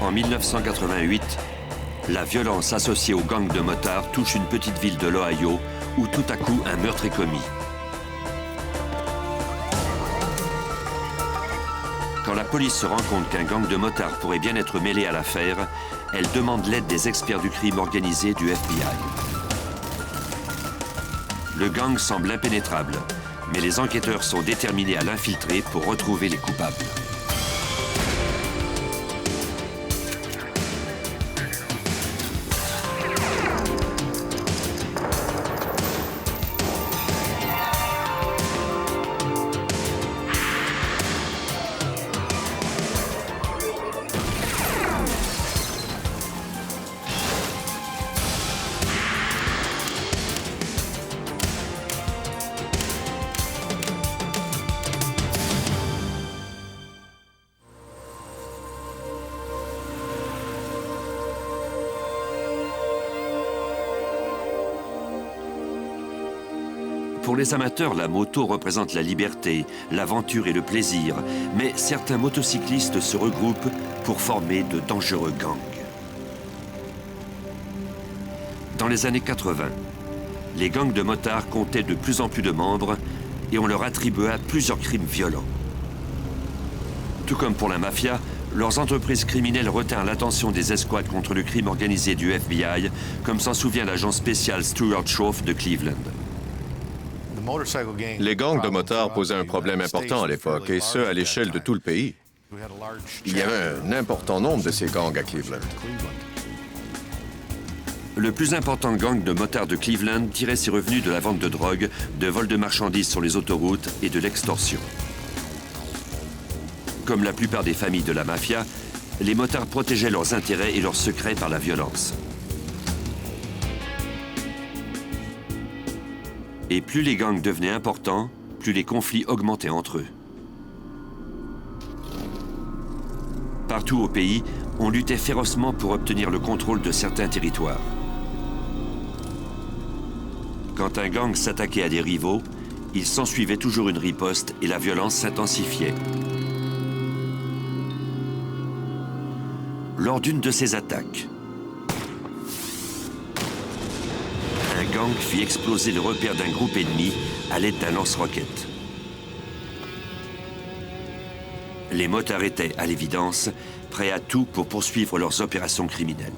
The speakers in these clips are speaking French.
En 1988, la violence associée aux gangs de motards touche une petite ville de l'Ohio où tout à coup un meurtre est commis. Quand la police se rend compte qu'un gang de motards pourrait bien être mêlé à l'affaire, elle demande l'aide des experts du crime organisé du FBI. Le gang semble impénétrable, mais les enquêteurs sont déterminés à l'infiltrer pour retrouver les coupables. Pour les amateurs, la moto représente la liberté, l'aventure et le plaisir, mais certains motocyclistes se regroupent pour former de dangereux gangs. Dans les années 80, les gangs de motards comptaient de plus en plus de membres et on leur attribua plusieurs crimes violents. Tout comme pour la mafia, leurs entreprises criminelles retinrent l'attention des escouades contre le crime organisé du FBI, comme s'en souvient l'agent spécial Stuart Schroff de Cleveland. Les gangs de motards posaient un problème important à l'époque, et ce, à l'échelle de tout le pays. Il y avait un important nombre de ces gangs à Cleveland. Le plus important gang de motards de Cleveland tirait ses revenus de la vente de drogue, de vol de marchandises sur les autoroutes et de l'extorsion. Comme la plupart des familles de la mafia, les motards protégeaient leurs intérêts et leurs secrets par la violence. Et plus les gangs devenaient importants, plus les conflits augmentaient entre eux. Partout au pays, on luttait férocement pour obtenir le contrôle de certains territoires. Quand un gang s'attaquait à des rivaux, il s'ensuivait toujours une riposte et la violence s'intensifiait. Lors d'une de ces attaques, un gang fit exploser le repère d'un groupe ennemi à l'aide d'un lance-roquettes. Les motards étaient, à l'évidence, prêts à tout pour poursuivre leurs opérations criminelles.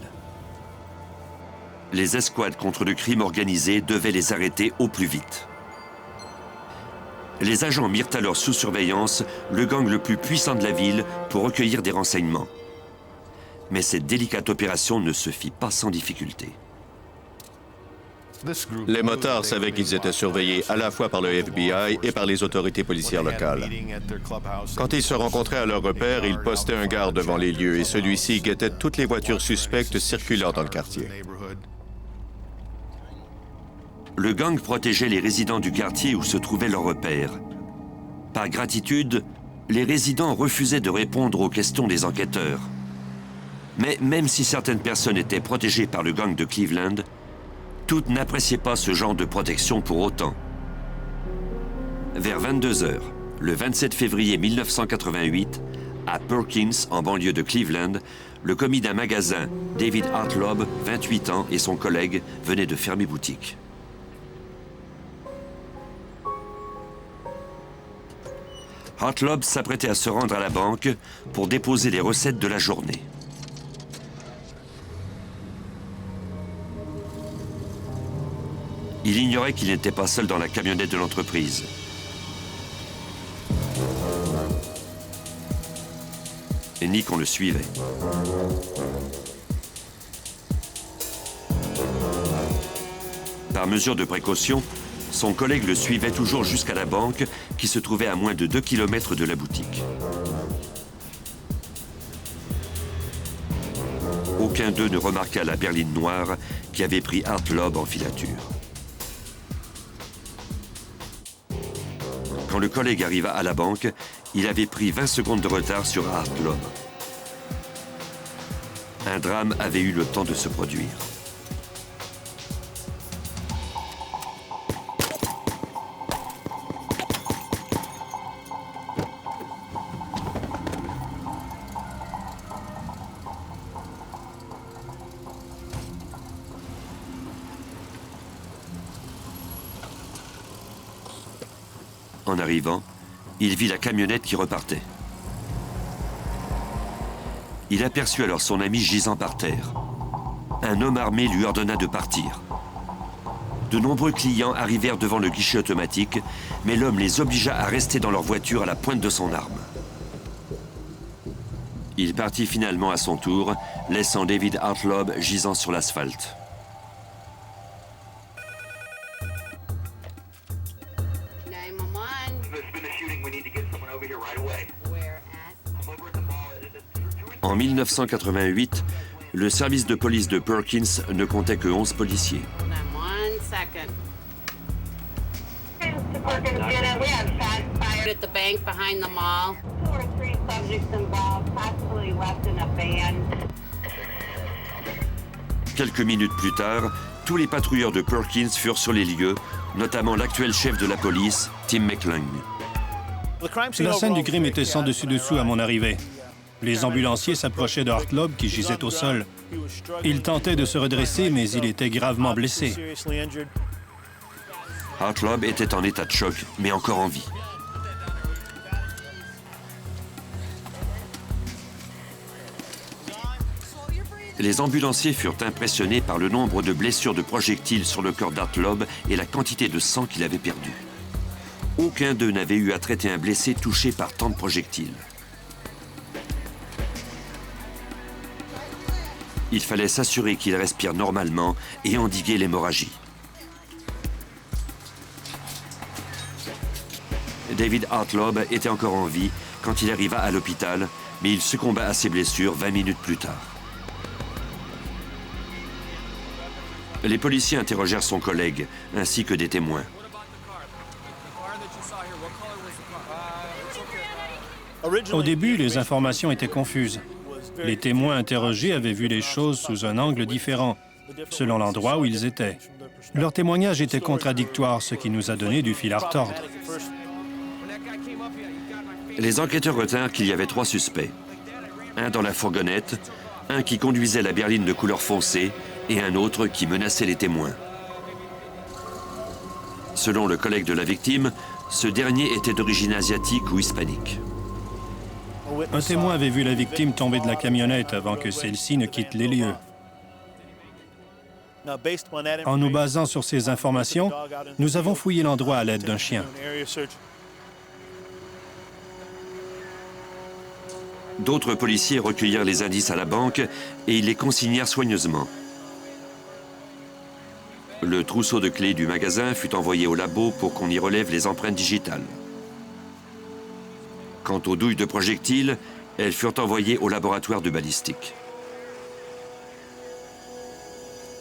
Les escouades contre le crime organisé devaient les arrêter au plus vite. Les agents mirent alors sous surveillance le gang le plus puissant de la ville pour recueillir des renseignements. Mais cette délicate opération ne se fit pas sans difficulté. Les motards savaient qu'ils étaient surveillés à la fois par le FBI et par les autorités policières locales. Quand ils se rencontraient à leur repère, ils postaient un garde devant les lieux et celui-ci guettait toutes les voitures suspectes circulant dans le quartier. Le gang protégeait les résidents du quartier où se trouvait leur repère. Par gratitude, les résidents refusaient de répondre aux questions des enquêteurs. Mais même si certaines personnes étaient protégées par le gang de Cleveland, toutes n'appréciaient pas ce genre de protection pour autant. Vers 22 h, le 27 février 1988, à Perkins, en banlieue de Cleveland, le commis d'un magasin, David Hartlob, 28 ans, et son collègue venaient de fermer boutique. Hartlob s'apprêtait à se rendre à la banque pour déposer les recettes de la journée. Il ignorait qu'il n'était pas seul dans la camionnette de l'entreprise. Et ni qu'on le suivait. Par mesure de précaution, son collègue le suivait toujours jusqu'à la banque qui se trouvait à moins de 2 km de la boutique. Aucun d'eux ne remarqua la berline noire qui avait pris Hartlob en filature. Quand le collègue arriva à la banque, il avait pris 20 secondes de retard sur Hartlob. Un drame avait eu le temps de se produire. En arrivant, il vit la camionnette qui repartait. Il aperçut alors son ami gisant par terre. Un homme armé lui ordonna de partir. De nombreux clients arrivèrent devant le guichet automatique, mais l'homme les obligea à rester dans leur voiture à la pointe de son arme. Il partit finalement à son tour, laissant David Hartlaub gisant sur l'asphalte. En 1988, le service de police de Perkins ne comptait que 11 policiers. Quelques minutes plus tard, tous les patrouilleurs de Perkins furent sur les lieux, notamment l'actuel chef de la police, Tim McClung. La scène du crime était sans dessus-dessous à mon arrivée. Les ambulanciers s'approchaient de Hartlaub qui gisait au sol. Il tentait de se redresser, mais il était gravement blessé. Hartlaub était en état de choc, mais encore en vie. Les ambulanciers furent impressionnés par le nombre de blessures de projectiles sur le corps d'Hartlaub et la quantité de sang qu'il avait perdu. Aucun d'eux n'avait eu à traiter un blessé touché par tant de projectiles. Il fallait s'assurer qu'il respire normalement et endiguer l'hémorragie. David Hartlaub était encore en vie quand il arriva à l'hôpital, mais il succomba à ses blessures 20 minutes plus tard. Les policiers interrogèrent son collègue, ainsi que des témoins. Au début, les informations étaient confuses. Les témoins interrogés avaient vu les choses sous un angle différent, selon l'endroit où ils étaient. Leurs témoignages étaient contradictoires, ce qui nous a donné du fil à retordre. Les enquêteurs retinrent qu'il y avait 3 suspects. Un dans la fourgonnette, un qui conduisait la berline de couleur foncée et un autre qui menaçait les témoins. Selon le collègue de la victime, ce dernier était d'origine asiatique ou hispanique. Un témoin avait vu la victime tomber de la camionnette avant que celle-ci ne quitte les lieux. En nous basant sur ces informations, nous avons fouillé l'endroit à l'aide d'un chien. D'autres policiers recueillirent les indices à la banque et ils les consignèrent soigneusement. Le trousseau de clés du magasin fut envoyé au labo pour qu'on y relève les empreintes digitales. Quant aux douilles de projectiles, elles furent envoyées au laboratoire de balistique.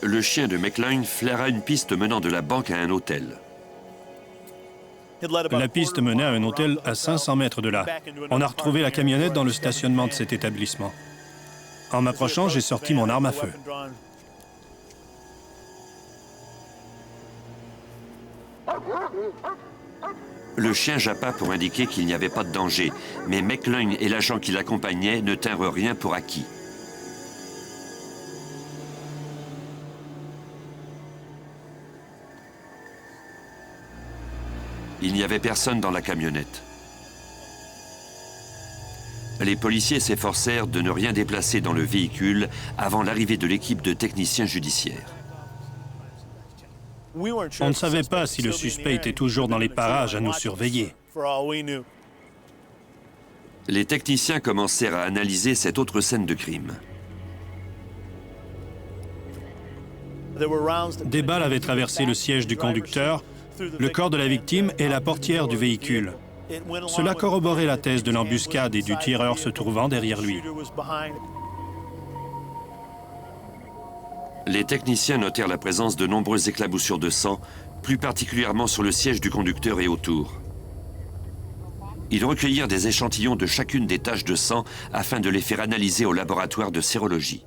Le chien de McClung flaira une piste menant de la banque à un hôtel. La piste menait à un hôtel à 500 mètres de là. On a retrouvé la camionnette dans le stationnement de cet établissement. En m'approchant, j'ai sorti mon arme à feu. Le chien jappa pour indiquer qu'il n'y avait pas de danger, mais McClung et l'agent qui l'accompagnait ne tinrent rien pour acquis. Il n'y avait personne dans la camionnette. Les policiers s'efforcèrent de ne rien déplacer dans le véhicule avant l'arrivée de l'équipe de techniciens judiciaires. On ne savait pas si le suspect était toujours dans les parages à nous surveiller. Les techniciens commencèrent à analyser cette autre scène de crime. Des balles avaient traversé le siège du conducteur, le corps de la victime et la portière du véhicule. Cela corroborait la thèse de l'embuscade et du tireur se trouvant derrière lui. Les techniciens notèrent la présence de nombreuses éclaboussures de sang, plus particulièrement sur le siège du conducteur et autour. Ils recueillirent des échantillons de chacune des taches de sang afin de les faire analyser au laboratoire de sérologie.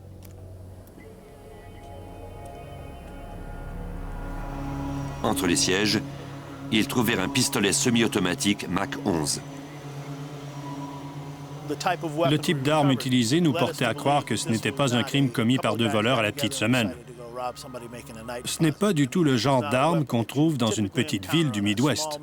Entre les sièges, ils trouvèrent un pistolet semi-automatique Mac 11. Le type d'arme utilisé nous portait à croire que ce n'était pas un crime commis par 2 voleurs à la petite semaine. Ce n'est pas du tout le genre d'arme qu'on trouve dans une petite ville du Midwest.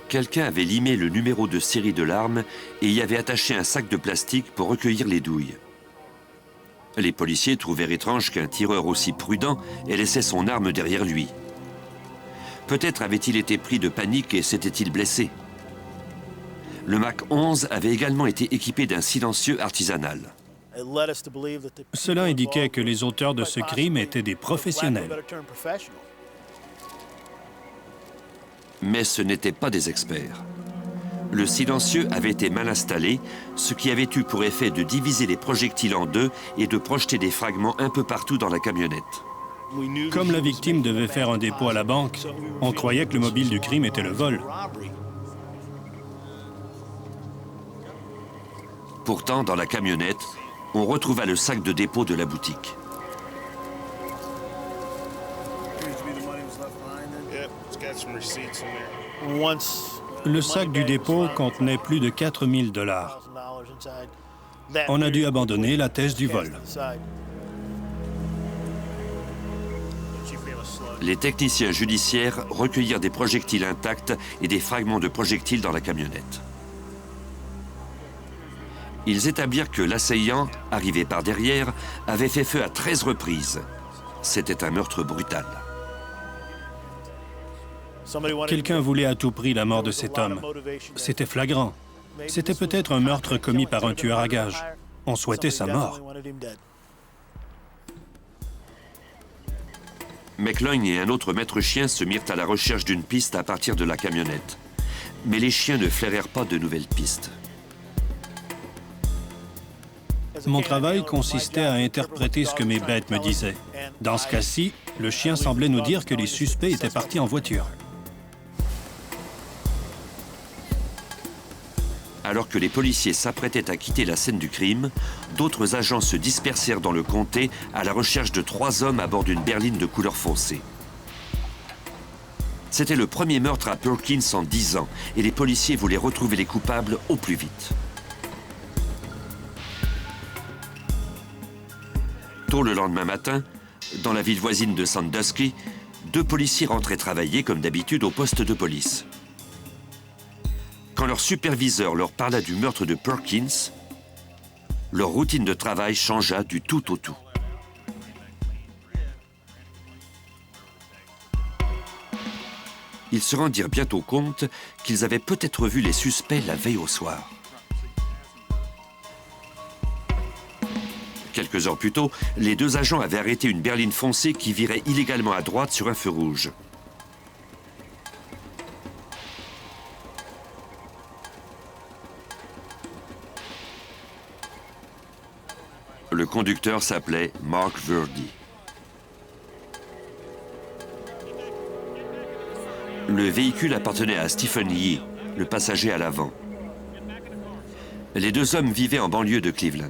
Quelqu'un avait limé le numéro de série de l'arme et y avait attaché un sac de plastique pour recueillir les douilles. Les policiers trouvèrent étrange qu'un tireur aussi prudent ait laissé son arme derrière lui. Peut-être avait-il été pris de panique et s'était-il blessé. Le Mac 11 avait également été équipé d'un silencieux artisanal. Cela indiquait que les auteurs de ce crime étaient des professionnels. Mais ce n'étaient pas des experts. Le silencieux avait été mal installé, ce qui avait eu pour effet de diviser les projectiles en deux et de projeter des fragments un peu partout dans la camionnette. Comme la victime devait faire un dépôt à la banque, on croyait que le mobile du crime était le vol. Pourtant, dans la camionnette, on retrouva le sac de dépôt de la boutique. Le sac du dépôt contenait plus de 4 000 $. On a dû abandonner la thèse du vol. Les techniciens judiciaires recueillirent des projectiles intacts et des fragments de projectiles dans la camionnette. Ils établirent que l'assaillant, arrivé par derrière, avait fait feu à 13 reprises. C'était un meurtre brutal. Quelqu'un voulait à tout prix la mort de cet homme. C'était flagrant. C'était peut-être un meurtre commis par un tueur à gages. On souhaitait sa mort. McLoin et un autre maître chien se mirent à la recherche d'une piste à partir de la camionnette. Mais les chiens ne flairèrent pas de nouvelles pistes. Mon travail consistait à interpréter ce que mes bêtes me disaient. Dans ce cas-ci, le chien semblait nous dire que les suspects étaient partis en voiture. Alors que les policiers s'apprêtaient à quitter la scène du crime, d'autres agents se dispersèrent dans le comté à la recherche de 3 hommes à bord d'une berline de couleur foncée. C'était le premier meurtre à Perkins en 10 ans et les policiers voulaient retrouver les coupables au plus vite. Tôt le lendemain matin, dans la ville voisine de Sandusky, 2 policiers rentraient travailler comme d'habitude au poste de police. Quand leur superviseur leur parla du meurtre de Perkins, leur routine de travail changea du tout au tout. Ils se rendirent bientôt compte qu'ils avaient peut-être vu les suspects la veille au soir. Quelques heures plus tôt, les 2 agents avaient arrêté une berline foncée qui virait illégalement à droite sur un feu rouge. Le conducteur s'appelait Mark Verdi. Le véhicule appartenait à Stephen Yee, le passager à l'avant. Les 2 hommes vivaient en banlieue de Cleveland.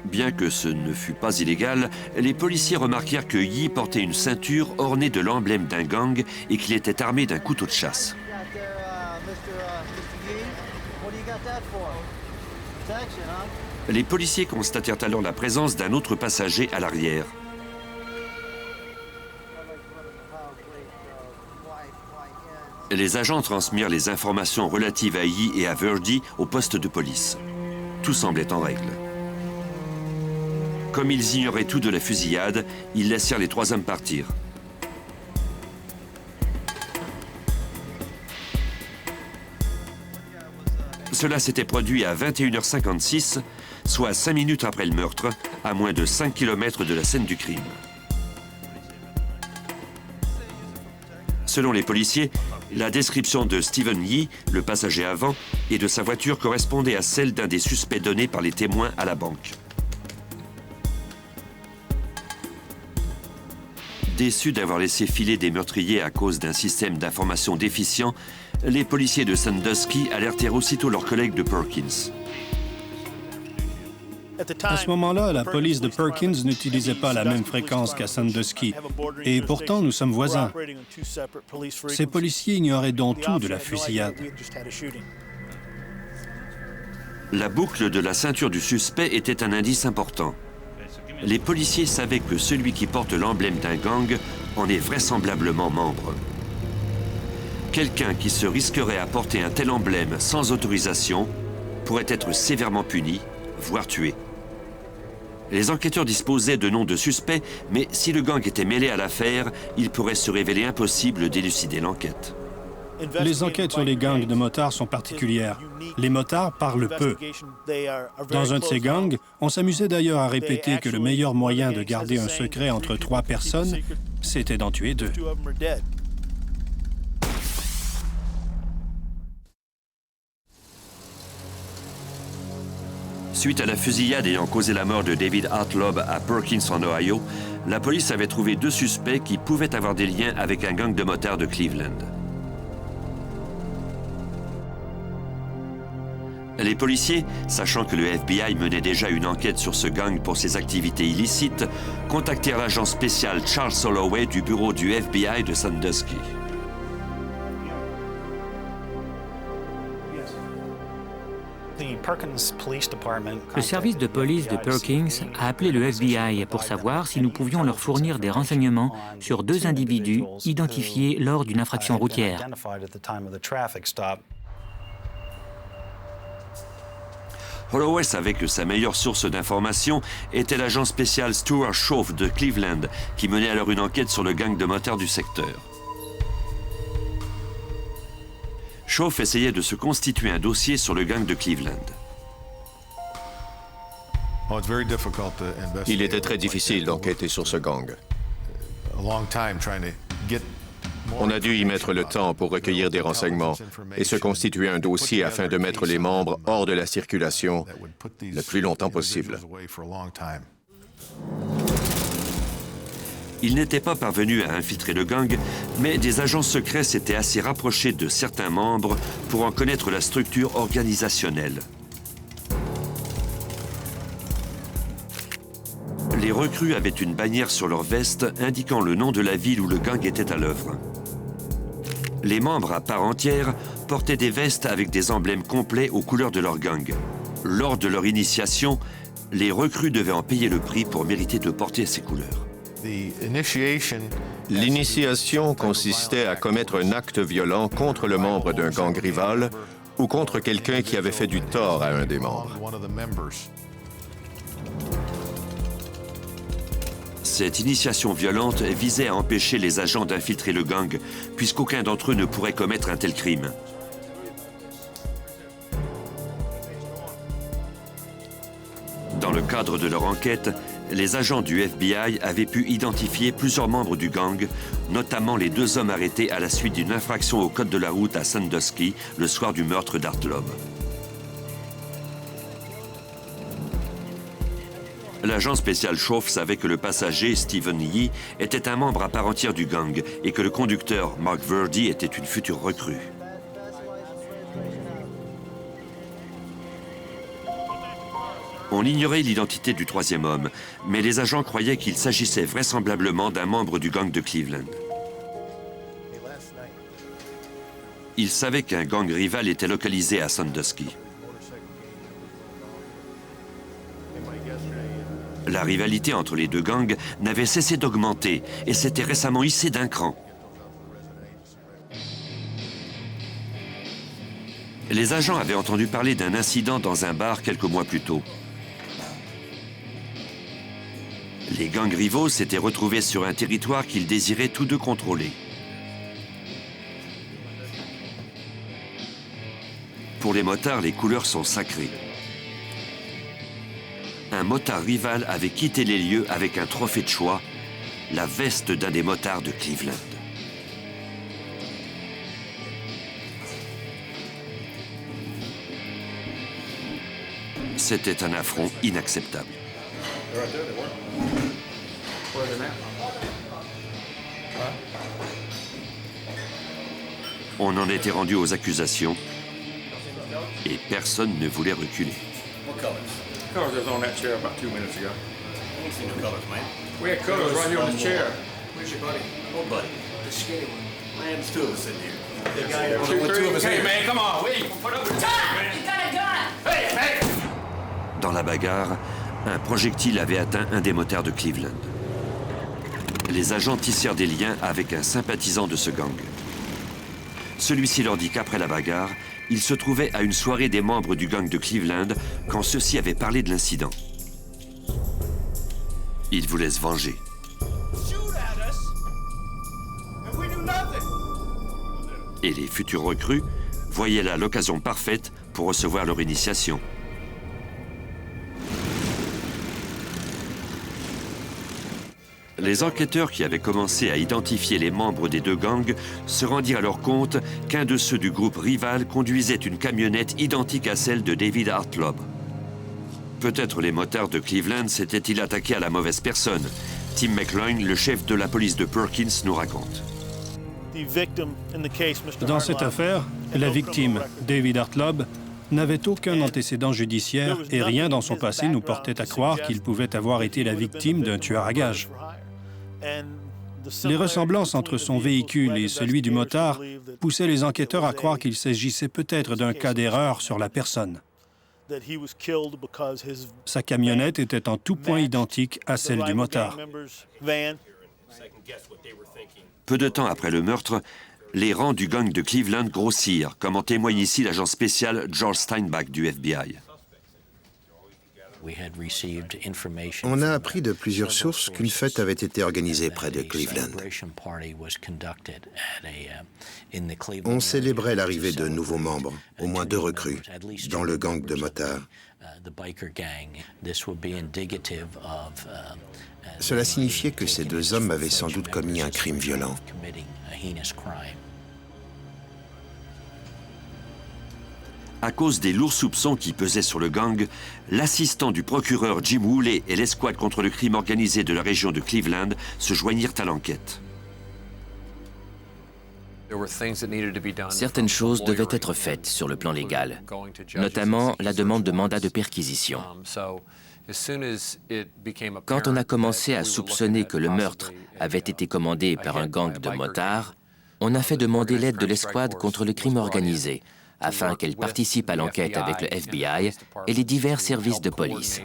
Bien que ce ne fût pas illégal, les policiers remarquèrent que Yee portait une ceinture ornée de l'emblème d'un gang et qu'il était armé d'un couteau de chasse. Les policiers constatèrent alors la présence d'un autre passager à l'arrière. Les agents transmirent les informations relatives à Yee et à Verdi au poste de police. Tout semblait en règle. Comme ils ignoraient tout de la fusillade, ils laissèrent les 3 hommes partir. Cela s'était produit à 21h56, soit 5 minutes après le meurtre, à moins de 5 km de la scène du crime. Selon les policiers, la description de Stephen Yee, le passager avant, et de sa voiture correspondait à celle d'un des suspects donnés par les témoins à la banque. Déçus d'avoir laissé filer des meurtriers à cause d'un système d'information déficient, les policiers de Sandusky alertèrent aussitôt leurs collègues de Perkins. À ce moment-là, la police de Perkins n'utilisait pas la même fréquence qu'à Sandusky. Et pourtant, nous sommes voisins. Ces policiers ignoraient donc tout de la fusillade. La boucle de la ceinture du suspect était un indice important. Les policiers savaient que celui qui porte l'emblème d'un gang en est vraisemblablement membre. Quelqu'un qui se risquerait à porter un tel emblème sans autorisation pourrait être sévèrement puni, voire tué. Les enquêteurs disposaient de noms de suspects, mais si le gang était mêlé à l'affaire, il pourrait se révéler impossible d'élucider l'enquête. Les enquêtes sur les gangs de motards sont particulières. Les motards parlent peu. Dans un de ces gangs, on s'amusait d'ailleurs à répéter que le meilleur moyen de garder un secret entre 3 personnes, c'était d'en tuer 2. Suite à la fusillade ayant causé la mort de David Hartlob à Perkins en Ohio, la police avait trouvé 2 suspects qui pouvaient avoir des liens avec un gang de motards de Cleveland. Les policiers, sachant que le FBI menait déjà une enquête sur ce gang pour ses activités illicites, contactèrent l'agent spécial Charles Holloway du bureau du FBI de Sandusky. Le service de police de Perkins a appelé le FBI pour savoir si nous pouvions leur fournir des renseignements sur 2 individus identifiés lors d'une infraction routière. Holloway savait que sa meilleure source d'information était l'agent spécial Stuart Schauf de Cleveland, qui menait alors une enquête sur le gang de motards du secteur. Schauf essayait de se constituer un dossier sur le gang de Cleveland. Il était très difficile d'enquêter sur ce gang. On a dû y mettre le temps pour recueillir des renseignements et se constituer un dossier afin de mettre les membres hors de la circulation le plus longtemps possible. Ils n'étaient pas parvenus à infiltrer le gang, mais des agents secrets s'étaient assez rapprochés de certains membres pour en connaître la structure organisationnelle. Les recrues avaient une bannière sur leur veste indiquant le nom de la ville où le gang était à l'œuvre. Les membres à part entière portaient des vestes avec des emblèmes complets aux couleurs de leur gang. Lors de leur initiation, les recrues devaient en payer le prix pour mériter de porter ces couleurs. L'initiation consistait à commettre un acte violent contre le membre d'un gang rival ou contre quelqu'un qui avait fait du tort à un des membres. Cette initiation violente visait à empêcher les agents d'infiltrer le gang, puisqu'aucun d'entre eux ne pourrait commettre un tel crime. Dans le cadre de leur enquête, les agents du FBI avaient pu identifier plusieurs membres du gang, notamment les 2 hommes arrêtés à la suite d'une infraction au code de la route à Sandusky le soir du meurtre d'Hartlob. L'agent spécial Schauf savait que le passager, Stephen Yee, était un membre à part entière du gang et que le conducteur, Mark Verdi, était une future recrue. On ignorait l'identité du 3e homme, mais les agents croyaient qu'il s'agissait vraisemblablement d'un membre du gang de Cleveland. Ils savaient qu'un gang rival était localisé à Sandusky. La rivalité entre les 2 gangs n'avait cessé d'augmenter et s'était récemment hissée d'un cran. Les agents avaient entendu parler d'un incident dans un bar quelques mois plus tôt. Les gangs rivaux s'étaient retrouvés sur un territoire qu'ils désiraient tous 2 contrôler. Pour les motards, les couleurs sont sacrées. Un motard rival avait quitté les lieux avec un trophée de choix, la veste d'un des motards de Cleveland. C'était un affront inacceptable. On en était rendu aux accusations et personne ne voulait reculer. Colors was on that chair about 2 minutes ago. I ain't seen no colors, man. We had colors right here on the chair. Where's your buddy? Old buddy. The skinny one. Man, there's 2 of us sitting here. The guy that with 2 of us here. Hey, man, come on. Wait, put up with the man. You got a gun! Hey, hey! Dans la bagarre, un projectile avait atteint un des motards de Cleveland. Les agents tissèrent des liens avec un sympathisant de ce gang. Celui-ci leur dit qu'après la bagarre, il se trouvait à une soirée des membres du gang de Cleveland quand ceux-ci avaient parlé de l'incident. Il voulait se venger. Et les futurs recrues voyaient là l'occasion parfaite pour recevoir leur initiation. Les enquêteurs qui avaient commencé à identifier les membres des deux gangs se rendirent alors compte qu'un de ceux du groupe rival conduisait une camionnette identique à celle de David Hartlob. Peut-être les motards de Cleveland s'étaient-ils attaqués à la mauvaise personne. Tim McLoin, le chef de la police de Perkins, nous raconte. Dans cette affaire, la victime, David Hartlob, n'avait aucun antécédent judiciaire et rien dans son passé nous portait à croire qu'il pouvait avoir été la victime d'un tueur à gages. Les ressemblances entre son véhicule et celui du motard poussaient les enquêteurs à croire qu'il s'agissait peut-être d'un cas d'erreur sur la personne. Sa camionnette était en tout point identique à celle du motard. Peu de temps après le meurtre, les rangs du gang de Cleveland grossirent, comme en témoigne ici l'agent spécial George Steinbach du FBI. On a appris de plusieurs sources qu'une fête avait été organisée près de Cleveland. On célébrait l'arrivée de nouveaux membres, au moins 2 recrues, dans le gang de motards. Cela signifiait que ces 2 hommes avaient sans doute commis un crime violent. À cause des lourds soupçons qui pesaient sur le gang, l'assistant du procureur Jim Woolley et l'escouade contre le crime organisé de la région de Cleveland se joignirent à l'enquête. Certaines choses devaient être faites sur le plan légal, notamment la demande de mandat de perquisition. Quand on a commencé à soupçonner que le meurtre avait été commandé par un gang de motards, on a fait demander l'aide de l'escouade contre le crime organisé, afin qu'elle participe à l'enquête avec le FBI et les divers services de police.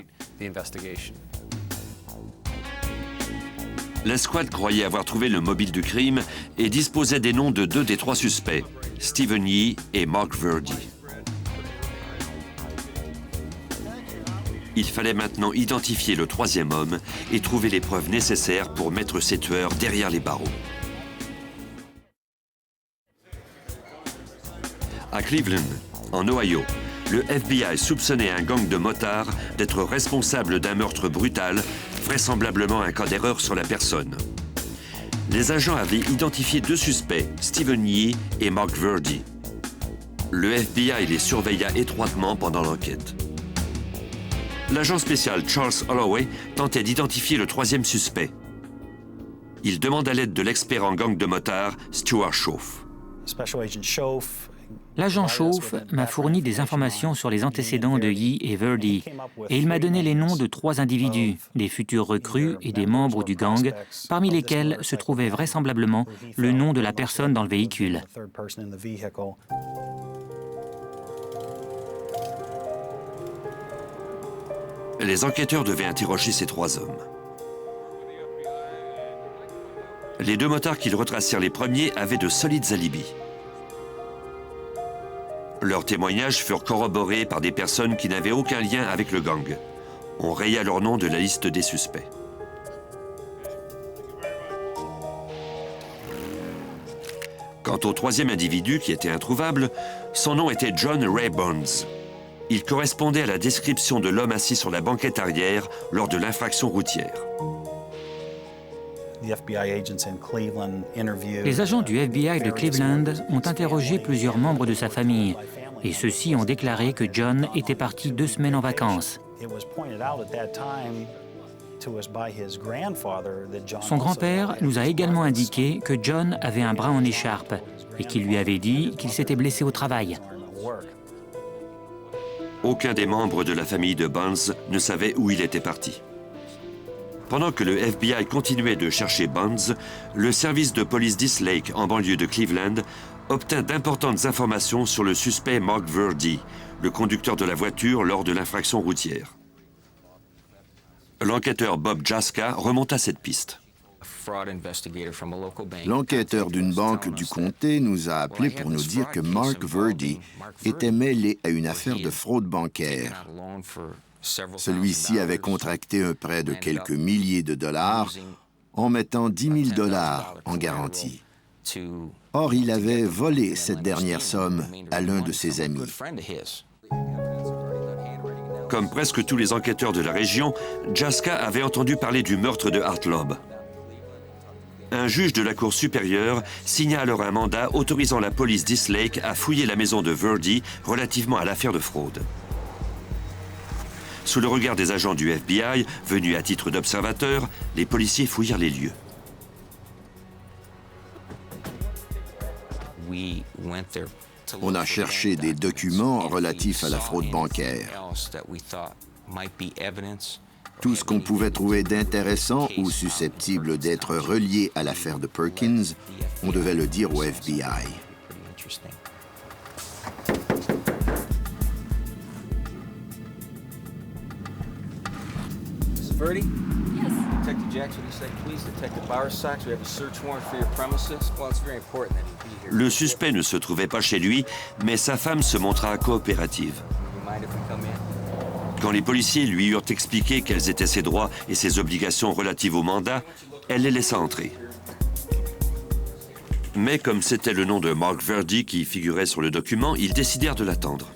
L'escouade croyait avoir trouvé le mobile du crime et disposait des noms de 2 des 3 suspects, Stephen Yee et Mark Verdi. Il fallait maintenant identifier le 3e homme et trouver les preuves nécessaires pour mettre ces tueurs derrière les barreaux. À Cleveland, en Ohio, le FBI soupçonnait un gang de motards d'être responsable d'un meurtre brutal, vraisemblablement un cas d'erreur sur la personne. Les agents avaient identifié 2 suspects, Stephen Yee et Mark Verdi. Le FBI les surveilla étroitement pendant l'enquête. L'agent spécial Charles Holloway tentait d'identifier le 3e suspect. Il demanda l'aide de l'expert en gang de motards, Stuart Schauf. L'agent Schauf m'a fourni des informations sur les antécédents de Yee et Verdi, et il m'a donné les noms de 3 individus, des futurs recrues et des membres du gang, parmi lesquels se trouvait vraisemblablement le nom de la personne dans le véhicule. Les enquêteurs devaient interroger ces 3 hommes. Les 2 motards qu'ils retracèrent les premiers avaient de solides alibis. Leurs témoignages furent corroborés par des personnes qui n'avaient aucun lien avec le gang. On raya leur nom de la liste des suspects. Quant au 3e individu, qui était introuvable, son nom était John Ray Bonds. Il correspondait à la description de l'homme assis sur la banquette arrière lors de l'infraction routière. Les agents du FBI de Cleveland ont interrogé plusieurs membres de sa famille, et ceux-ci ont déclaré que John était parti 2 semaines en vacances. Son grand-père nous a également indiqué que John avait un bras en écharpe et qu'il lui avait dit qu'il s'était blessé au travail. Aucun des membres de la famille de Bonds ne savait où il était parti. Pendant que le FBI continuait de chercher Bonds, le service de police d'East Lake, en banlieue de Cleveland, obtint d'importantes informations sur le suspect Mark Verdi, le conducteur de la voiture lors de l'infraction routière. L'enquêteur Bob Jaska remonta cette piste. L'enquêteur d'une banque du comté nous a appelés pour nous dire que Mark Verdi était mêlé à une affaire de fraude bancaire. Celui-ci avait contracté un prêt de quelques milliers de dollars en mettant 10 000 $ en garantie. Or, il avait volé cette dernière somme à l'un de ses amis. Comme presque tous les enquêteurs de la région, Jaska avait entendu parler du meurtre de Hartlob. Un juge de la Cour supérieure signa alors un mandat autorisant la police d'East Lake à fouiller la maison de Verdi relativement à l'affaire de fraude. Sous le regard des agents du FBI, venus à titre d'observateurs, les policiers fouillèrent les lieux. On a cherché des documents relatifs à la fraude bancaire. Tout ce qu'on pouvait trouver d'intéressant ou susceptible d'être relié à l'affaire de Perkins, on devait le dire au FBI. Verdi? Yes. Detective Jackson, East Lake Police, Detective Bowersox, we have a search warrant for your premises. Well, it's very important that he be here. Le suspect ne se trouvait pas chez lui, mais sa femme se montra coopérative. You mind if we come in? Quand les policiers lui eurent expliqué quels étaient ses droits et ses obligations relatives au mandat, elle les laissa entrer. Mais comme c'était le nom de Mark Verdi qui figurait sur le document, ils décidèrent de l'attendre.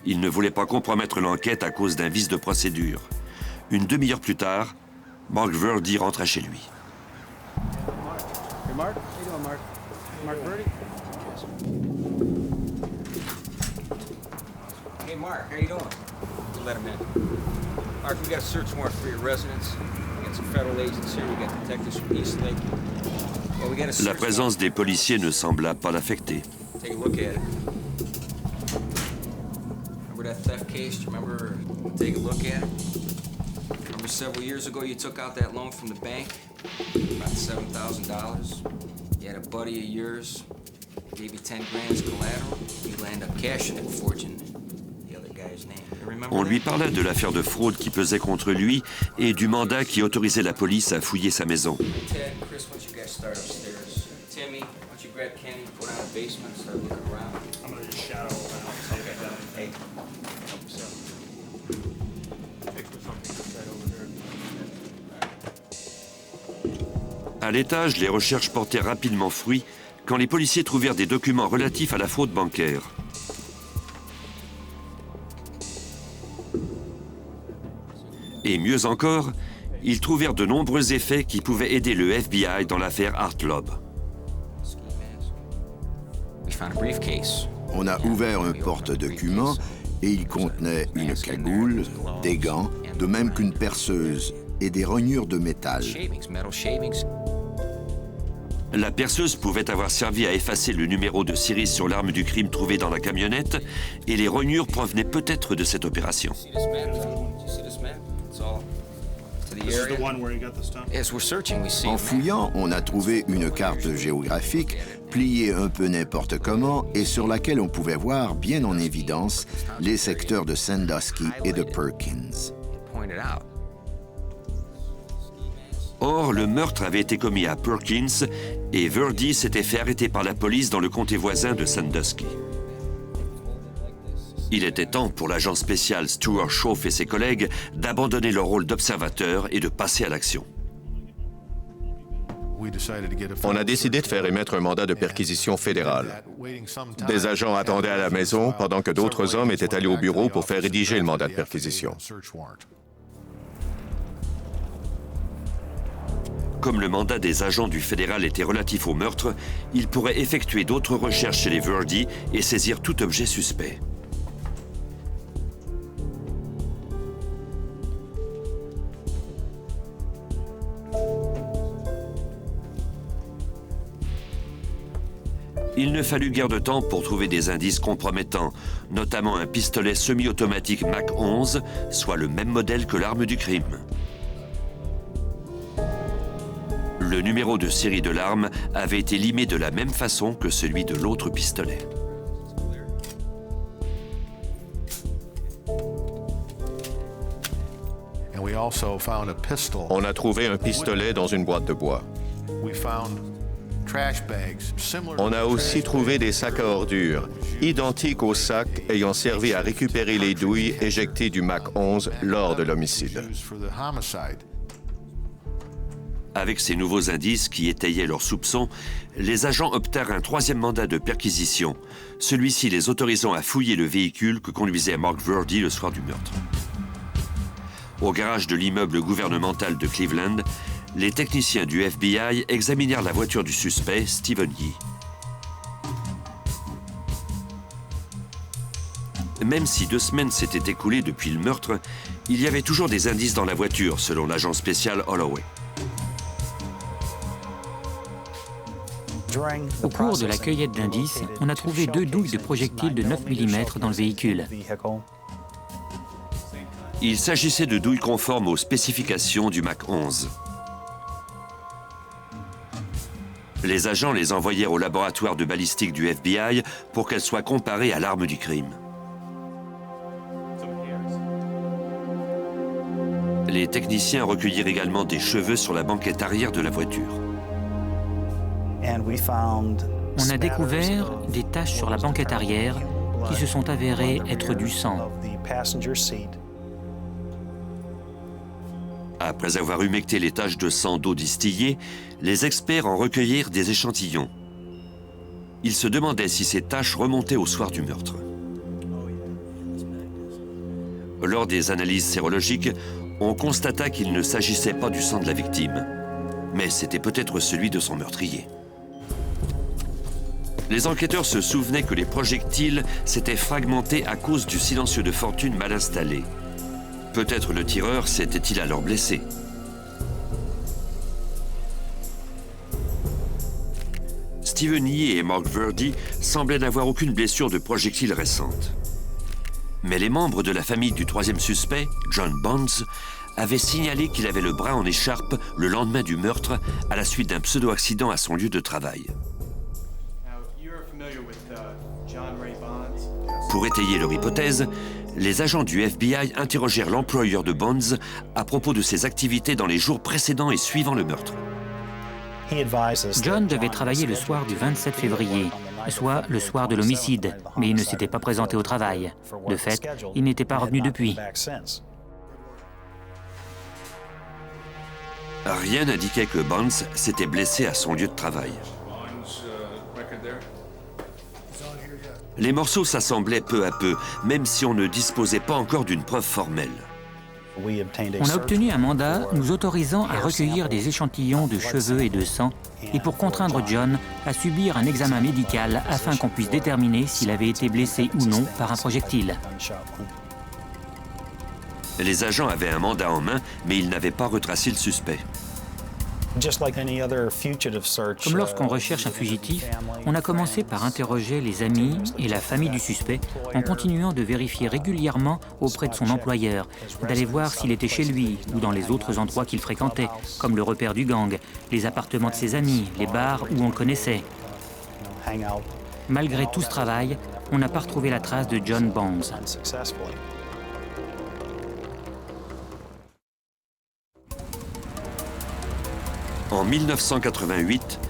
Ils ne voulaient pas compromettre l'enquête à cause d'un vice de procédure. Une demi-heure plus tard, Mark Verdi rentra chez lui. Hey, Mark. How you doing, Mark? Mark Verdi? Hey, Mark. How you doing? We'll let him in. Mark, we got a search warrant for your residence. We got some federal agents here. We got detectives from East Lake. Well, we got a search La présence des policiers ne sembla pas l'affecter. Take a look at it. Remember that theft case? Do you remember? Take a look at it. Remember several years ago you took out that loan from the bank? About $7,000. You had a buddy of yours, gave you 10 grand as collateral. You'd end up cashing it, forging the other guy's name. You remember On that? lui parla de l'affaire de fraude qui pesait contre lui et du mandat qui autorisait la police à fouiller sa maison. Ted, Chris, why don't you guys start upstairs? Timmy, why don't you grab Kenny, go down to the basement, start looking around. I'm gonna just shadow around. Okay. Hey, help yourself. À l'étage, les recherches portaient rapidement fruit quand les policiers trouvèrent des documents relatifs à la fraude bancaire. Et mieux encore, ils trouvèrent de nombreux effets qui pouvaient aider le FBI dans l'affaire Hartlob. We found a briefcase. On a ouvert un porte-document et il contenait une cagoule, des gants, de même qu'une perceuse et des rognures de métal. Shavings, metal shavings. La perceuse pouvait avoir servi à effacer le numéro de série sur l'arme du crime trouvée dans la camionnette et les rognures provenaient peut-être de cette opération. See this map? Do you see this map? It's all to the area. As we're searching, we see a En map. fouillant, on a trouvé une carte géographique pliée un peu n'importe comment et sur laquelle on pouvait voir bien en évidence les secteurs de Sandusky et de Perkins. Point it out. Or, le meurtre avait été commis à Perkins et Verdi s'était fait arrêter par la police dans le comté voisin de Sandusky. Il était temps pour l'agent spécial Stuart Schauf et ses collègues d'abandonner leur rôle d'observateur et de passer à l'action. On a décidé de faire émettre un mandat de perquisition fédéral. Des agents attendaient à la maison pendant que d'autres hommes étaient allés au bureau pour faire rédiger le mandat de perquisition. Comme le mandat des agents du fédéral était relatif au meurtre, ils pourraient effectuer d'autres recherches chez les Verdi et saisir tout objet suspect. Il ne fallut guère de temps pour trouver des indices compromettants, notamment un pistolet semi-automatique Mac 11, soit le même modèle que l'arme du crime. Le numéro de série de l'arme avait été limé de la même façon que celui de l'autre pistolet. On a trouvé un pistolet dans une boîte de bois. On a aussi trouvé des sacs à ordures, identiques aux sacs ayant servi à récupérer les douilles éjectées du Mac 11 lors de l'homicide. Avec ces nouveaux indices qui étayaient leurs soupçons, les agents obtinrent un troisième mandat de perquisition, celui-ci les autorisant à fouiller le véhicule que conduisait Mark Verdi le soir du meurtre. Au garage de l'immeuble gouvernemental de Cleveland, les techniciens du FBI examinèrent la voiture du suspect, Stephen Yee. Même si 2 semaines s'étaient écoulées depuis le meurtre, il y avait toujours des indices dans la voiture, selon l'agent spécial Holloway. Au cours de la cueillette d'indices, on a trouvé 2 douilles de projectiles de 9 mm dans le véhicule. Il s'agissait de douilles conformes aux spécifications du Mac 11. Les agents les envoyèrent au laboratoire de balistique du FBI pour qu'elles soient comparées à l'arme du crime. Les techniciens recueillirent également des cheveux sur la banquette arrière de la voiture. On a découvert des taches sur la banquette arrière qui se sont avérées être du sang. Après avoir humecté les taches de sang d'eau distillée, les experts en recueillirent des échantillons. Ils se demandaient si ces taches remontaient au soir du meurtre. Lors des analyses sérologiques, on constata qu'il ne s'agissait pas du sang de la victime, mais c'était peut-être celui de son meurtrier. Les enquêteurs se souvenaient que les projectiles s'étaient fragmentés à cause du silencieux de fortune mal installé. Peut-être le tireur s'était-il alors blessé. Stephen Yee et Mark Verdi semblaient n'avoir aucune blessure de projectile récente. Mais les membres de la famille du troisième suspect, John Bonds, avaient signalé qu'il avait le bras en écharpe le lendemain du meurtre à la suite d'un pseudo-accident à son lieu de travail. Pour étayer leur hypothèse, les agents du FBI interrogèrent l'employeur de Bonds à propos de ses activités dans les jours précédents et suivant le meurtre. John devait travailler le soir du 27 février, soit le soir de l'homicide, mais il ne s'était pas présenté au travail. De fait, il n'était pas revenu depuis. Rien n'indiquait que Bonds s'était blessé à son lieu de travail. Les morceaux s'assemblaient peu à peu, même si on ne disposait pas encore d'une preuve formelle. On a obtenu un mandat nous autorisant à recueillir des échantillons de cheveux et de sang et pour contraindre John à subir un examen médical afin qu'on puisse déterminer s'il avait été blessé ou non par un projectile. Les agents avaient un mandat en main, mais ils n'avaient pas retracé le suspect. Comme lorsqu'on recherche un fugitif, on a commencé par interroger les amis et la famille du suspect en continuant de vérifier régulièrement auprès de son employeur, d'aller voir s'il était chez lui ou dans les autres endroits qu'il fréquentait, comme le repère du gang, les appartements de ses amis, les bars où on le connaissait. Malgré tout ce travail, on n'a pas retrouvé la trace de John Bonds. En 1988,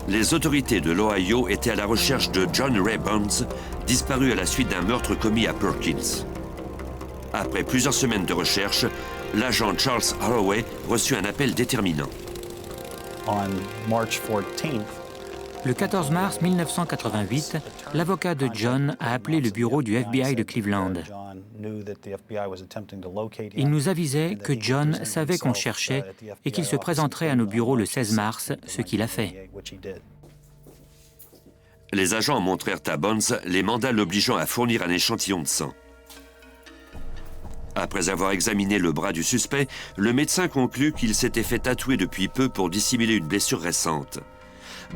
les autorités de l'Ohio étaient à la recherche de John Ray Bonds, disparu à la suite d'un meurtre commis à Perkins. Après plusieurs semaines de recherche, l'agent Charles Holloway reçut un appel déterminant. Le 14 mars 1988, l'avocat de John a appelé le bureau du FBI de Cleveland. Il nous avisait que John savait qu'on le cherchait et qu'il se présenterait à nos bureaux le 16 mars, ce qu'il a fait. Les agents montrèrent à Bonds les mandats l'obligeant à fournir un échantillon de sang. Après avoir examiné le bras du suspect, le médecin conclut qu'il s'était fait tatouer depuis peu pour dissimuler une blessure récente.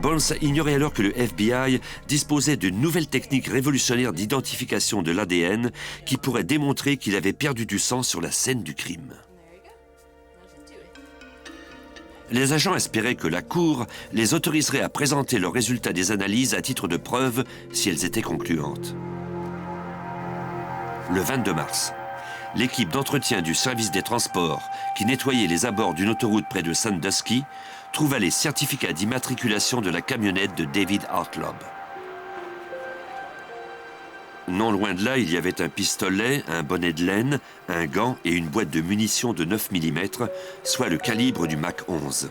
Bonds ignorait alors que le FBI disposait d'une nouvelle technique révolutionnaire d'identification de l'ADN qui pourrait démontrer qu'il avait perdu du sang sur la scène du crime. Les agents espéraient que la Cour les autoriserait à présenter leurs résultats des analyses à titre de preuve si elles étaient concluantes. Le 22 mars, l'équipe d'entretien du service des transports qui nettoyait les abords d'une autoroute près de Sandusky trouva les certificats d'immatriculation de la camionnette de David Hartlob. Non loin de là, il y avait un pistolet, un bonnet de laine, un gant et une boîte de munitions de 9 mm, soit le calibre du Mac 11.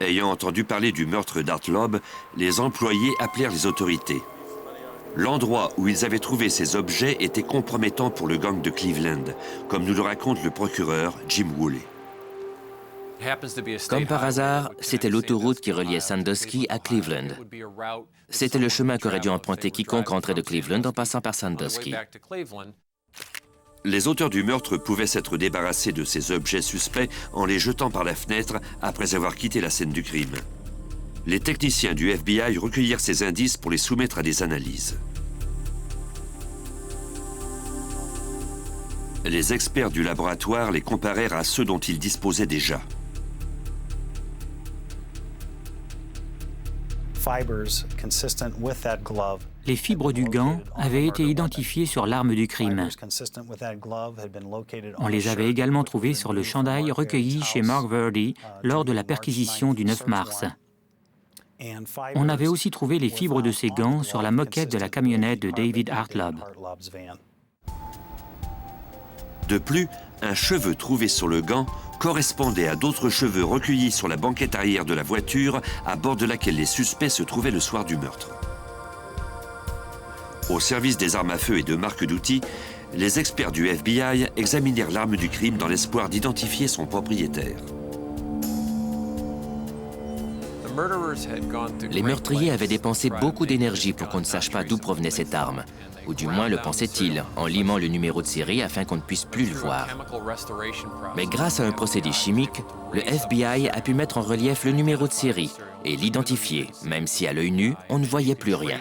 Ayant entendu parler du meurtre d'Hartlob, les employés appelèrent les autorités. L'endroit où ils avaient trouvé ces objets était compromettant pour le gang de Cleveland, comme nous le raconte le procureur Jim Woolley. Comme par hasard, c'était l'autoroute qui reliait Sandusky à Cleveland. C'était le chemin qu'aurait dû emprunter quiconque rentrait de Cleveland en passant par Sandusky. Les auteurs du meurtre pouvaient s'être débarrassés de ces objets suspects en les jetant par la fenêtre après avoir quitté la scène du crime. Les techniciens du FBI recueillirent ces indices pour les soumettre à des analyses. Les experts du laboratoire les comparèrent à ceux dont ils disposaient déjà. Les fibres du gant avaient été identifiées sur l'arme du crime. On les avait également trouvées sur le chandail recueilli chez Mark Verdi lors de la perquisition du 9 mars. On avait aussi trouvé les fibres de ces gants sur la moquette de la camionnette de David Hartlob. De plus, un cheveu trouvé sur le gant correspondait à d'autres cheveux recueillis sur la banquette arrière de la voiture à bord de laquelle les suspects se trouvaient le soir du meurtre. Au service des armes à feu et de marques d'outils, les experts du FBI examinèrent l'arme du crime dans l'espoir d'identifier son propriétaire. Les meurtriers avaient dépensé beaucoup d'énergie pour qu'on ne sache pas d'où provenait cette arme, ou du moins le pensaient-ils, en limant le numéro de série afin qu'on ne puisse plus le voir. Mais grâce à un procédé chimique, le FBI a pu mettre en relief le numéro de série et l'identifier, même si à l'œil nu, on ne voyait plus rien.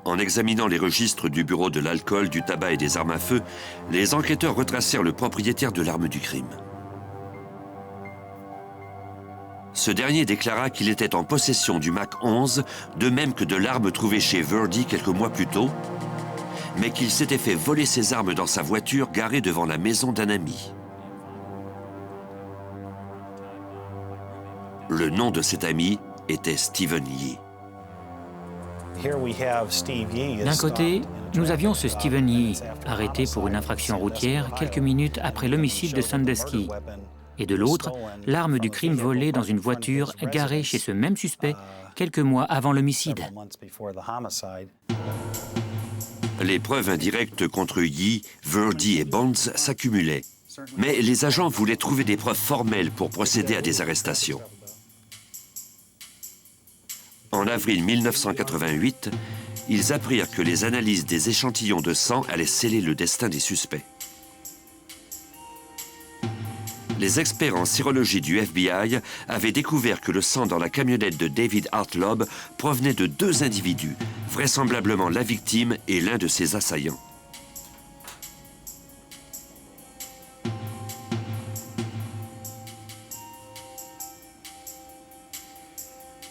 En examinant les registres du bureau de l'alcool, du tabac et des armes à feu, les enquêteurs retracèrent le propriétaire de l'arme du crime. Ce dernier déclara qu'il était en possession du Mac 11, de même que de l'arme trouvée chez Verdi quelques mois plus tôt, mais qu'il s'était fait voler ses armes dans sa voiture garée devant la maison d'un ami. Le nom de cet ami était Stephen Yee. D'un côté, nous avions ce Stephen Yee, arrêté pour une infraction routière quelques minutes après l'homicide de Sandusky. Et de l'autre, l'arme du crime volée dans une voiture garée chez ce même suspect quelques mois avant l'homicide. Les preuves indirectes contre Yee, Verdi et Bonds s'accumulaient. Mais les agents voulaient trouver des preuves formelles pour procéder à des arrestations. En avril 1988, ils apprirent que les analyses des échantillons de sang allaient sceller le destin des suspects. Les experts en sérologie du FBI avaient découvert que le sang dans la camionnette de David Hartlob provenait de deux individus, vraisemblablement la victime et l'un de ses assaillants.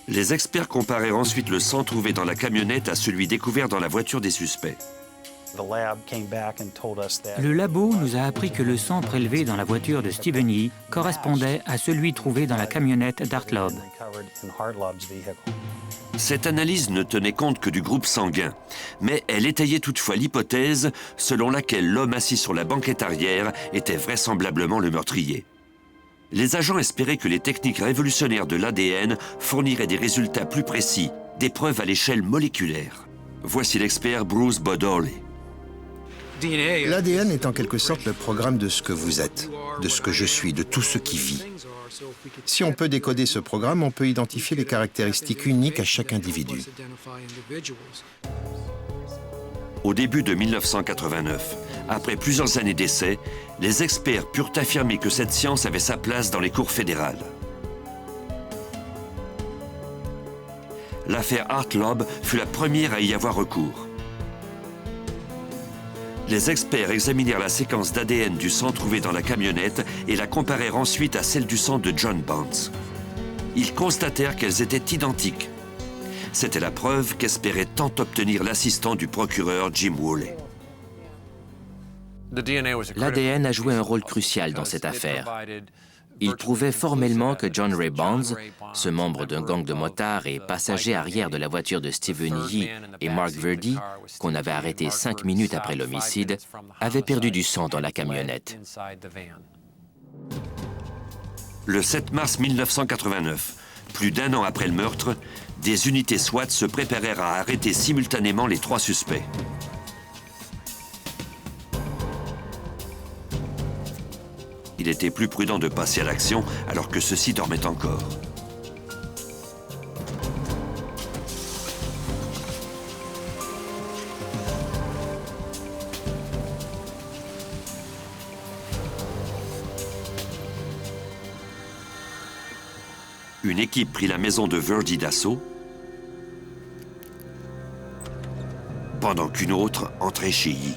Les experts comparèrent ensuite le sang trouvé dans la camionnette à celui découvert dans la voiture des suspects. Le labo nous a appris que le sang prélevé dans la voiture de Stephen Yee correspondait à celui trouvé dans la camionnette d'Hartlob. Cette analyse ne tenait compte que du groupe sanguin, mais elle étayait toutefois l'hypothèse selon laquelle l'homme assis sur la banquette arrière était vraisemblablement le meurtrier. Les agents espéraient que les techniques révolutionnaires de l'ADN fourniraient des résultats plus précis, des preuves à l'échelle moléculaire. Voici l'expert Bruce Bodoley. L'ADN est en quelque sorte le programme de ce que vous êtes, de ce que je suis, de tout ce qui vit. Si on peut décoder ce programme, on peut identifier les caractéristiques uniques à chaque individu. Au début de 1989, après plusieurs années d'essais, les experts purent affirmer que cette science avait sa place dans les cours fédérales. L'affaire Hartlob fut la première à y avoir recours. Les experts examinèrent la séquence d'ADN du sang trouvé dans la camionnette et la comparèrent ensuite à celle du sang de John Bonds. Ils constatèrent qu'elles étaient identiques. C'était la preuve qu'espérait tant obtenir l'assistant du procureur Jim Woolley. L'ADN a joué un rôle crucial dans cette affaire. Il prouvait formellement que John Ray Bonds, ce membre d'un gang de motards et passager arrière de la voiture de Stephen Yee et Mark Verdi, qu'on avait arrêté 5 minutes après l'homicide, avait perdu du sang dans la camionnette. Le 7 mars 1989, plus d'1 an après le meurtre, des unités SWAT se préparèrent à arrêter simultanément les 3 suspects. Il était plus prudent de passer à l'action alors que ceux-ci dormaient encore. Une équipe prit la maison de Verdi d'assaut, pendant qu'une autre entrait chez Yee.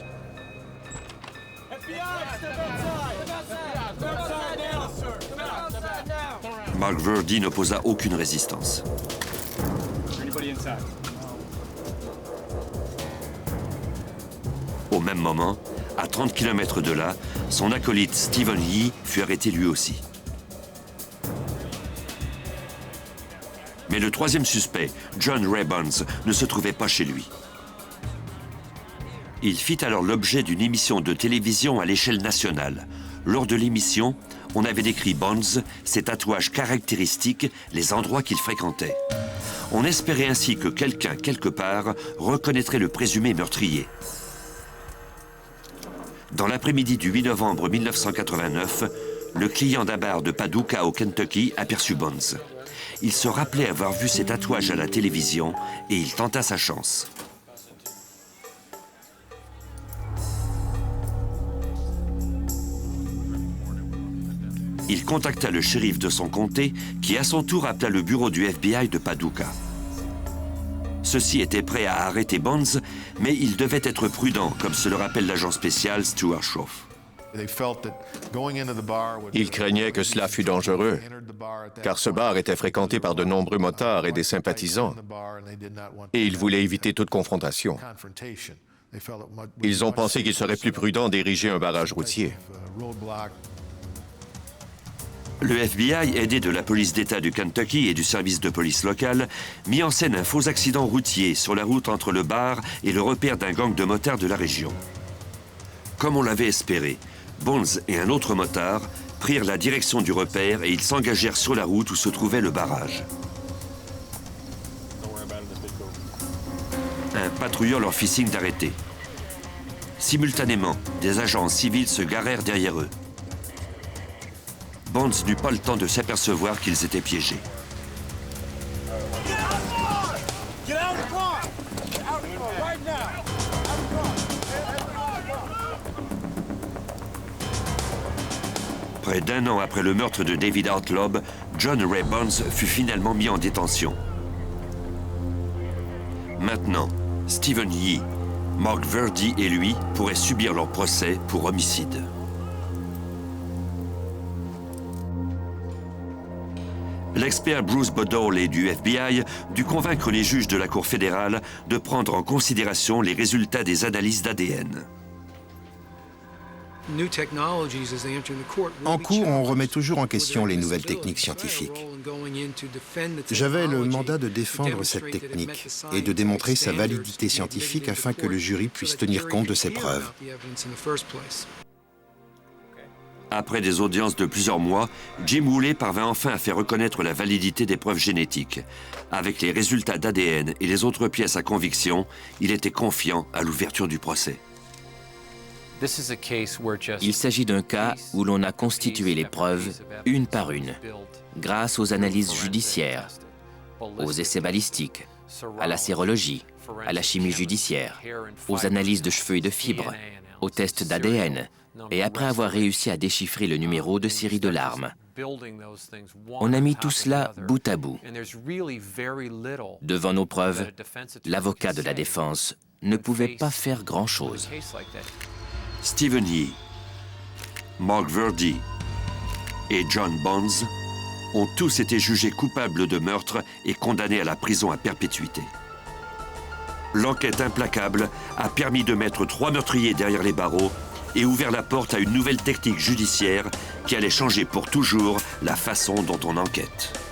Mark Verdi n'opposa aucune résistance. Au même moment, à 30 km de là, son acolyte Stephen Yee fut arrêté lui aussi. Mais le 3e suspect, John Ray Bonds, ne se trouvait pas chez lui. Il fit alors l'objet d'une émission de télévision à l'échelle nationale. Lors de l'émission, on avait décrit Bonds, ses tatouages caractéristiques, les endroits qu'il fréquentait. On espérait ainsi que quelqu'un, quelque part, reconnaîtrait le présumé meurtrier. Dans l'après-midi du 8 novembre 1989, le client d'un bar de Paducah au Kentucky aperçut Bonds. Il se rappelait avoir vu ses tatouages à la télévision et il tenta sa chance. Il contacta le shérif de son comté qui à son tour appela le bureau du FBI de Paducah. Ceux-ci étaient prêts à arrêter Bonds, mais ils devaient être prudents, comme se le rappelle l'agent spécial Stuart Schroff. Ils craignaient que cela fût dangereux, car ce bar était fréquenté par de nombreux motards et des sympathisants, et ils voulaient éviter toute confrontation. Ils ont pensé qu'il serait plus prudent d'ériger un barrage routier. Le FBI, aidé de la police d'État du Kentucky et du service de police local, mit en scène un faux accident routier sur la route entre le bar et le repère d'un gang de motards de la région. Comme on l'avait espéré, Bonds et un autre motard prirent la direction du repère et ils s'engagèrent sur la route où se trouvait le barrage. Un patrouilleur leur fit signe d'arrêter. Simultanément, des agents civils se garèrent derrière eux. Bonds n'eut pas le temps de s'apercevoir qu'ils étaient piégés. Près d'1 an après le meurtre de David Hartlob, John Ray Bonds fut finalement mis en détention. Maintenant, Stephen Yee, Mark Verdi et lui pourraient subir leur procès pour homicide. L'expert Bruce Bodole du FBI dut convaincre les juges de la Cour fédérale de prendre en considération les résultats des analyses d'ADN. En cours, on remet toujours en question les nouvelles techniques scientifiques. J'avais le mandat de défendre cette technique et de démontrer sa validité scientifique afin que le jury puisse tenir compte de ses preuves. Après des audiences de plusieurs mois, Jim Woolley parvint enfin à faire reconnaître la validité des preuves génétiques. Avec les résultats d'ADN et les autres pièces à conviction, il était confiant à l'ouverture du procès. Il s'agit d'un cas où l'on a constitué les preuves une par une, grâce aux analyses judiciaires, aux essais balistiques, à la sérologie, à la chimie judiciaire, aux analyses de cheveux et de fibres, aux tests d'ADN, et après avoir réussi à déchiffrer le numéro de série de l'arme. On a mis tout cela bout à bout. Devant nos preuves, l'avocat de la défense ne pouvait pas faire grand-chose. Stephen Yee, Mark Verdi et John Bonds ont tous été jugés coupables de meurtre et condamnés à la prison à perpétuité. L'enquête implacable a permis de mettre 3 meurtriers derrière les barreaux et ouvert la porte à une nouvelle technique judiciaire qui allait changer pour toujours la façon dont on enquête.